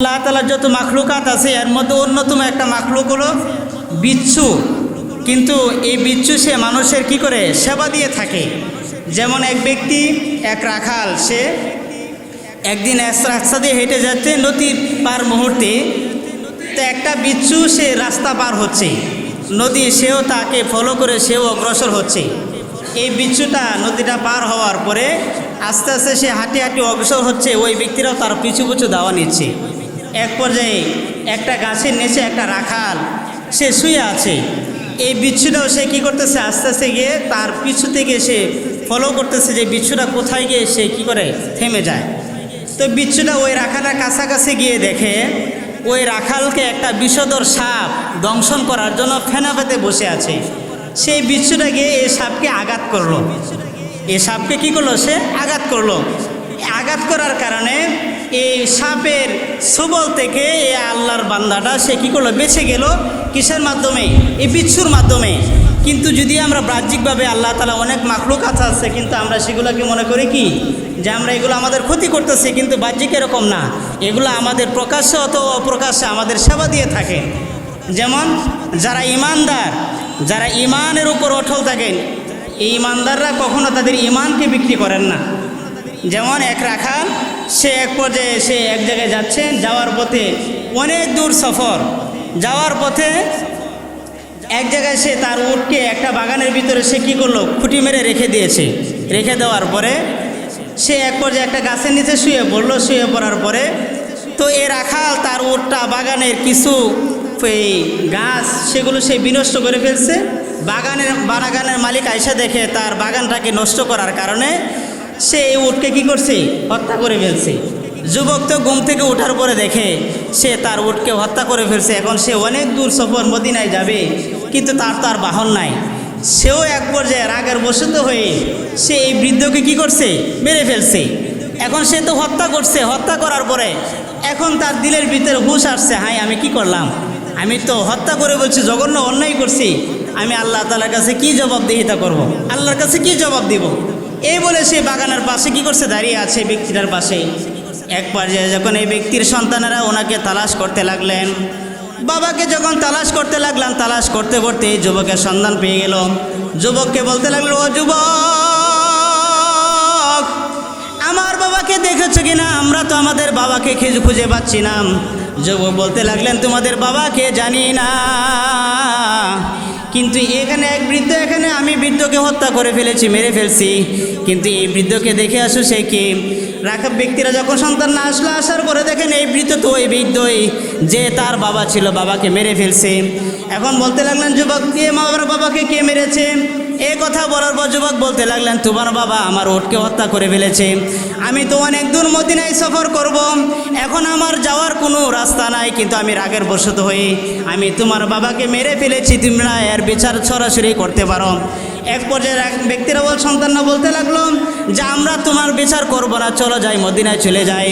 আল্লাহ তাআলার যত মাখলুকাত আছে এর মধ্যে অন্যতম একটা মাখলুক হলো বিচ্ছু। কিন্তু এই বিচ্ছু সে মানুষের কি করে সেবা দিয়ে থাকে। যেমন এক ব্যক্তি, এক রাখাল, সে একদিন রাস্তা দিয়ে হেঁটে যাচ্ছে নদীর পার মুহূর্তে, তো একটা বিচ্ছু সে রাস্তা পার হচ্ছে নদী, সেও তাকে ফলো করে সেও অগ্রসর হচ্ছে। এই বিচ্ছুটা নদীটা পার হওয়ার পরে আস্তে আস্তে সে হাঁটি হাঁটি অগ্রসর হচ্ছে, ওই ব্যক্তিরাও তার পিছু পিছু দাওয়া নিচ্ছে। এক পর্যায়ে একটা গাছের নিচে একটা রাখাল সে শুয়ে আছে, এই বিচ্ছুটাও সে কী করতেছে, আস্তে আস্তে গিয়ে তার পিছু থেকে সে ফলো করতেছে যে বিচ্ছুটা কোথায় গিয়ে সে কী করে থেমে যায়। তো বিচ্ছুটা ওই রাখালটার কাছাকাছি গিয়ে দেখে ওই রাখালকে একটা বিষধর সাপ দংশন করার জন্য ফেনা পেতে বসে আছে। সেই বিচ্ছুটা গিয়ে এই সাপকে আঘাত করলো। এই সাপকে কী করলো, সে আঘাত করলো। আঘাত করার কারণে এই সাপের সবল থেকে এই আল্লাহর বান্দাটা সে কী করলো, বেঁচে গেল। কিসের মাধ্যমে? এই বিচ্ছুর মাধ্যমে। কিন্তু যদি আমরা বাহ্যিকভাবে আল্লাহ তাআলা অনেক মাখলুকাত আছে, কিন্তু আমরা সেগুলোকে মনে করি কি যে আমরা এগুলো আমাদের ক্ষতি করতেছি, কিন্তু বাহ্যিক এরকম না। এগুলো আমাদের প্রকাশ্যে অথবা অপ্রকাশ্যে আমাদের সেবা দিয়ে থাকে। যেমন যারা ইমানদার, যারা ইমানের উপর অটল থাকেন, এই ইমানদাররা কখনো তাদের ইমানকে বিক্রি করেন না। যেমন এক রাখাল, সে এক পর্যায়ে সে এক জায়গায় যাচ্ছেন, যাওয়ার পথে অনেক দূর সফর, যাওয়ার পথে এক জায়গায় সে তার উটকে একটা বাগানের ভিতরে সে কী করলো, খুঁটি মেরে রেখে দিয়েছে। রেখে দেওয়ার পরে সে এক পর্যায়ে একটা গাছের নিচে শুয়ে পড়লো। শুয়ে পড়ার পরে তো এ রাখাল তার উটটা বাগানের কিছু এই গাছ সেগুলো সে বিনষ্ট করে ফেলছে। বাগানের মালিক আইসা দেখে তার বাগানটাকে নষ্ট করার কারণে সে এই উটকে কী করছে, হত্যা করে ফেলছে। যুবক তো ঘুম থেকে ওঠার পরে দেখে সে তার উটকে হত্যা করে ফেলছে। এখন সে অনেক দূর সফর মদিনায় যাবে, কিন্তু তার বাহন নাই। সেও এক পর্যায়ে রাগের বশত হয়ে সে এই বৃদ্ধকে কী করছে, মেরে ফেলছে। এখন সে তো হত্যা করছে, হত্যা করার পরে এখন তার দিলের ভিতরে হুঁশ আসছে, হাই আমি কি করলাম, আমি তো হত্যা করে বলছি, জঘন্য অন্যায় করছি, আমি আল্লাহ তাআলার কাছে কি জবাবদিহিতা করব, আল্লাহর কাছে কি জবাব দিব। এই বলে সে বাগানের পাশে কী করছে, দাঁড়িয়ে আছে ব্যক্তিটার পাশে। এক পর্যায়ে যখন এই ব্যক্তির সন্তানেরা ওনাকে তালাশ করতে লাগলেন, বাবাকে যখন তালাশ করতে লাগলাম, তালাশ করতে করতে এই যুবকের সন্ধান পেয়ে গেল। যুবককে বলতে লাগলো, ও যুবক, আমার বাবাকে দেখেছো কিনা? আমরা তো আমাদের বাবাকে খুঁজে পাচ্ছি না। যুবক বলতে লাগলেন, তোমাদের বাবাকে জানি না, কিন্তু এখানে এক বৃদ্ধ, এখানে আমি বৃদ্ধকে হত্যা করে ফেলেছি, মেরে ফেলছি, কিন্তু এই বৃদ্ধকে দেখে আসো সে কি? রাখাল ব্যক্তিরা যখন সন্তান না আসলো, আসার পরে দেখেন এই বৃদ্ধ তো ওই বৃদ্ধই যে তার বাবা ছিল, বাবাকে মেরে ফেলছে। এখন বলতে লাগলেন, যুবক কে আমার বাবাকে কে মেরেছে? এই কথা বলার পর যুবক বলতে লাগলেন, তোমার বাবা আমার উটকে হত্যা করে ফেলেছে। আমি তো অনেক দূর মদিনায় সফর করব, এখন আমার যাওয়ার কোনো রাস্তা নাই, কিন্তু আমি রাগের বশত হয়ে আমি তোমার বাবাকে মেরে ফেলেছি, তোমরা এর বিচার সরাসরি করতে পারো। এক পর্যায়ে ব্যক্তিরা সন্তানরা বলতে লাগলো যে আমরা তোমার বিচার করব না, চলো যাই, মদিনায় চলে যাই।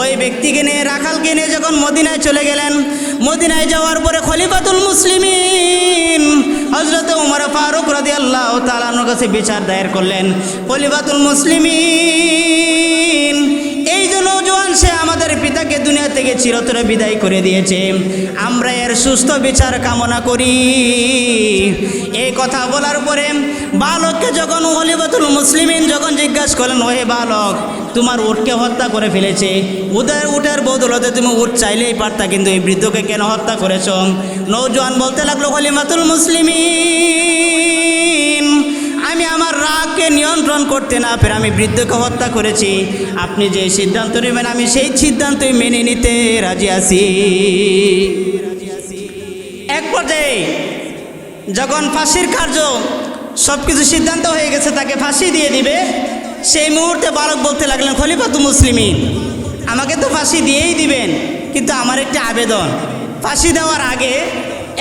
ওই ব্যক্তিকে নিয়ে, রাখালকে নিয়ে যখন মদিনায় চলে গেলেন, মদিনায় যাওয়ার পরে খলিফাতুল মুসলিমিন হযরত ওমর ফারুক রাদিয়াল্লাহু তাআলা আনহুর কাছে বিচার দায়ের করলেন। খলিফাতুল মুসলিমিন এই যে নওজোয়ান, সে আমাদের পিতাকে দুনিয়া থেকে চিরতরে বিদায় করে দিয়েছে, আমরা এর সুস্থ বিচার কামনা করি। এই কথা বলার পরে বালককে যখন খলিফাতুল মুসলিমিন যখন জিজ্ঞাসা করলেন, ওহে বালক, তোমার উটকে হত্যা করে ফেলেছে, উটের বদলতে তুমি উট চাইলেই পারতা, কিন্তু এই বৃদ্ধকে কেন হত্যা করেছ? নওজোয়ান বলতে লাগলো, খলিফাতুল মুসলিমিন, আমি আমার রাগকে নিয়ন্ত্রণ করতে না পেরে আমি বৃদ্ধকে হত্যা করেছি। আপনি যে সিদ্ধান্ত নেবেন আমি সেই সিদ্ধান্তই মেনে নিতে রাজি আছি। এক পর্যায়ে যখন ফাঁসির কার্য সব কিছু সিদ্ধান্ত হয়ে গেছে, তাকে ফাঁসি দিয়ে দিবে, সেই মুহূর্তে বালক বলতে লাগলেন, খলিফাতুল মুসলিমিন, আমাকে তো ফাঁসি দিয়েই দিবেন, কিন্তু আমার একটি আবেদন, ফাঁসি দেওয়ার আগে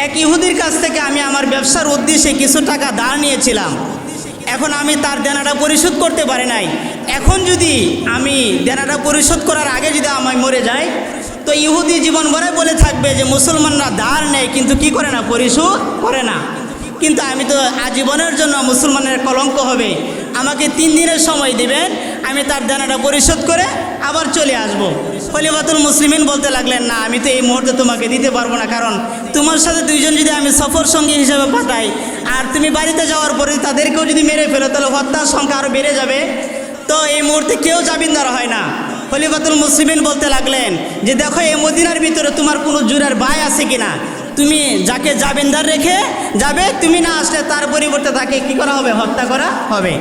এক ইহুদির কাছ থেকে আমি আমার ব্যবসার উদ্দেশ্যে কিছু টাকা ধার নিয়েছিলাম, এখন আমি তার দেনাটা পরিশোধ করতে পারি নাই। এখন যদি আমি দেনাটা পরিশোধ করার আগে যদি আমি মরে যাই, তো ইহুদি জীবন ভরে বলে থাকবে যে মুসলমানরা ধার নেয় কিন্তু কি করে না, পরিশোধ করে না। কিন্তু আমি তো আজীবনের জন্য মুসলমানের কলঙ্ক হবে, আমাকে 3 দিনের সময় দিবেন, আমি তার দেনাটা পরিশোধ করে আবার চলে আসবো। খলিফাতুল মুসলিমিন বলতে লাগলেন, না আমি তো এই মুহূর্তে তোমাকে দিতে পারবো না, কারণ তোমার সাথে দুইজন যদি আমি সফর সঙ্গী হিসেবে পাঠাই আর তুমি বাড়িতে যাওয়ার পরে তাদেরকেও যদি মেরে ফেলো তাহলে হত্যার সংখ্যা আরও বেড়ে যাবে, তো এই মুহূর্তে কেউ জামিনদার হয় না। খলিফাতুল মুসলিমিন বলতে লাগলেন যে দেখো এই মদিনার ভিতরে তোমার কোনো জুরের ভাই আছে কিনা, তুমি যাকে জামিনদার রেখে যাবে, তুমি না আসলে তার পরিবর্তে তাকে কি করা হবে, হত্যা করা হবে।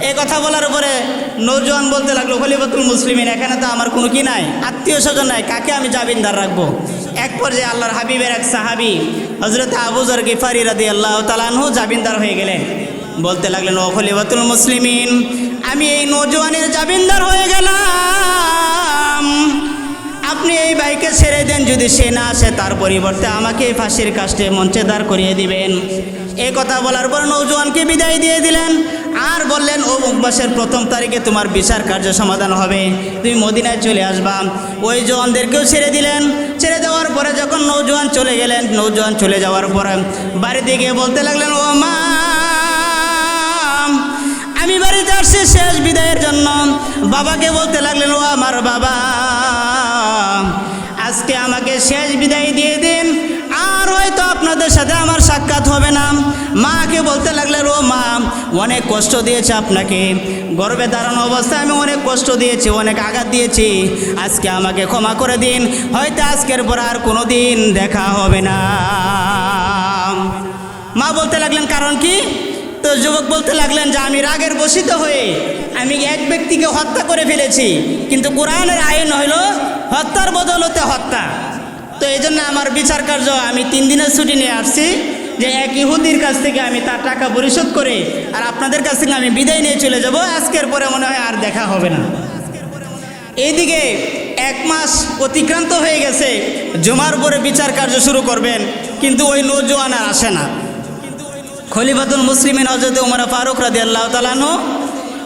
এই কথা বলার উপরে নৌজওয়ান বলতে লাগলো, খলিফাতুল মুসলিমিন এখানে তো আমার কোনো কি নাই, আত্মীয় স্বজন নাই, কাকে আমি জামিনদার রাখবো। এক পর্যায়ে আল্লাহর হাবিবের এক সাহাবি হযরত আবু যর গিফারি রাদিয়াল্লাহু তাআলা আনহু জামিনদার হয়ে গেলেন। বলতে লাগলেন, ও খলিফাতুল মুসলিমিন আমি এই নৌজওয়ানের জামিনদার হয়ে গেলাম, আপনি এই ভাইকে ছেড়ে দেন, যদি সে না আসে তার পরিবর্তে আমাকে ফাঁসির কাস্টে মঞ্চে দাঁড় করিয়ে দিবেন। এই কথা বলার পর নৌজওয়ানকে বিদায় দিয়ে দিলেন আর বললেন, অমুক মাসের 1ম তারিখে তোমার বিচার কার্য সমাধান হবে, তুমি মদিনায় চলে আসবা। ওই জওয়ানদেরকেও ছেড়ে দিলেন। ছেড়ে দেওয়ার পরে যখন নৌজওয়ান চলে গেলেন, নৌজওয়ান চলে যাওয়ার পরে বাড়িতে গিয়ে বলতে লাগলেন, ও মা আমি বাড়িতে আসছি শেষ বিদায়ের জন্য। বাবাকে বলতে লাগলেন, ও আমার বাবা আজকে আমাকে শেষ বিদায় দিয়ে দিন, আর হয়তো আপনাদের সাথে আমার সাক্ষাৎ হবে না। মাকে বলতে লাগলেন, ও মা অনেক কষ্ট দিয়েছে আপনাকে, গর্ভে দাঁড়ানো অবস্থায় আমি অনেক কষ্ট দিয়েছি, অনেক আঘাত দিয়েছি, আজকে আমাকে ক্ষমা করে দিন, হয়তো আজকের পর আর কোনো দিন দেখা হবে না। মা বলতে লাগলেন, কারণ কি? তো যুবক বলতে লাগলেন যে আমি রাগের বশিত হয়ে আমি এক ব্যক্তিকে হত্যা করে ফেলেছি, কিন্তু কোরআনের আইন হইল হত্যার বদলতে হত্যা। তো এই জন্য আমার বিচার কার্য আমি 3 দিনের ছুটি নিয়ে আসছি, যে এক ইহুদির কাছ থেকে আমি তার টাকা পরিশোধ করে আর আপনাদের কাছ থেকে আমি বিদায় নিয়ে চলে যাব, আজকের পরে মনে হয় আর দেখা হবে না। এইদিকে 1 মাস অতিক্রান্ত হয়ে গেছে, জুমার পরে বিচার কার্য শুরু করবেন, কিন্তু ওই নৌজওয়ান আর আসে না। খলিফাতুল মুসলিমিন হযরত ওমর ফারুক রাদিয়াল্লাহু তাআলা আনহু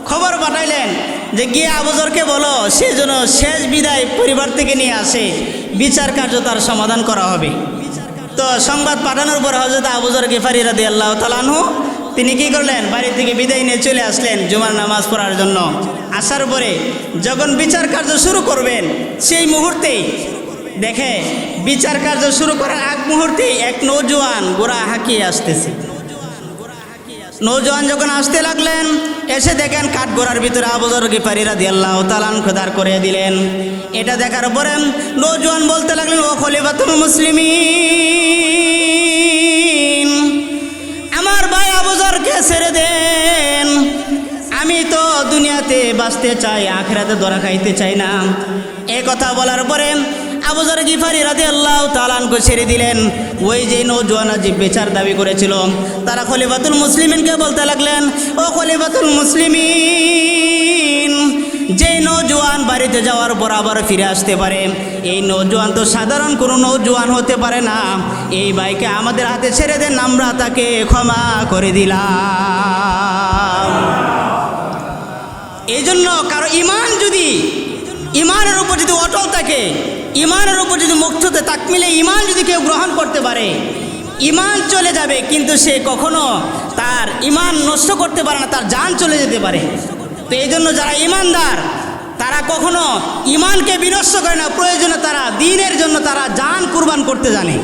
খবর পাঠাইলেন যে গিয়ে আবু যরকে বলো সে যেন শেষ বিদায় পরিবার থেকে নিয়ে আসে, বিচার কার্য তার সমাধান করা হবে। তো সংবাদ পাঠানোর পর হযরত আবু যর গিফারি রাদিয়াল্লাহু তাআলা আনহু তিনি কী করলেন, বাড়ি থেকে বিদায় নিয়ে চলে আসলেন জুমার নামাজ পড়ার জন্য। আসার পরে যখন বিচার কার্য শুরু করবেন সেই মুহূর্তেই দেখে বিচার কার্য শুরু করার আগ মুহূর্তেই এক নৌজওয়ান গোড়া হাঁকিয়ে আসতেছে। নৌজওয়ান যখন আসতে লাগলেন, এসে দেখেন কাঠগোড়ার ভিতরে আবু যর গিফারি রাদিয়াল্লাহু তাআলা আনহু দাঁড় করিয়ে দিলেন। এটা দেখার পরে নৌজওয়ান বলতে লাগলেন, ও খলিফাতুল মুসলিমিন আমার ভাই আবু যরকে ছেড়ে দেন, আমি তো দুনিয়াতে বাঁচতে চাই, আখিরাতে ধরা খাইতে চাই না। এই কথা বলার পরে আবু যর গিফারি রাদিয়াল্লাহু তাআলা আনহু ছেড়ে দিলেন। ওই যে নৌজওয়ান যে বিচার দাবি করেছিল তারা খলিফাতুল মুসলিমিনকে বলতে লাগলেন, ও খলিফাতুল মুসলিমিন যেই নৌজওয়ান বাড়িতে যাওয়ার পর আবার ফিরে আসতে পারে, এই নৌজওয়ান তো সাধারণ কোনো নৌজওয়ান হতে পারে না, এই ভাইকে আমাদের হাতে ছেড়ে দেন, আমরা তাকে ক্ষমা করে দিলাম। এই জন্য কারো ইমান যদি ইমানের উপর যদি অটল থাকে, ইমানের উপর যদি মুক্ততে তাকমিলে ইমান যদি কেউ গ্রহণ করতে পারে, ইমান চলে যাবে কিন্তু সে কখনো তার ইমান নষ্ট করতে পারে না, তার জান চলে যেতে পারে। তো এই জন্য যারা ইমানদার তারা কখনো ইমানকে বিনষ্ট করে না, প্রয়োজনে তারা দ্বীনের জন্য তারা জান কুরবান করতে জানে।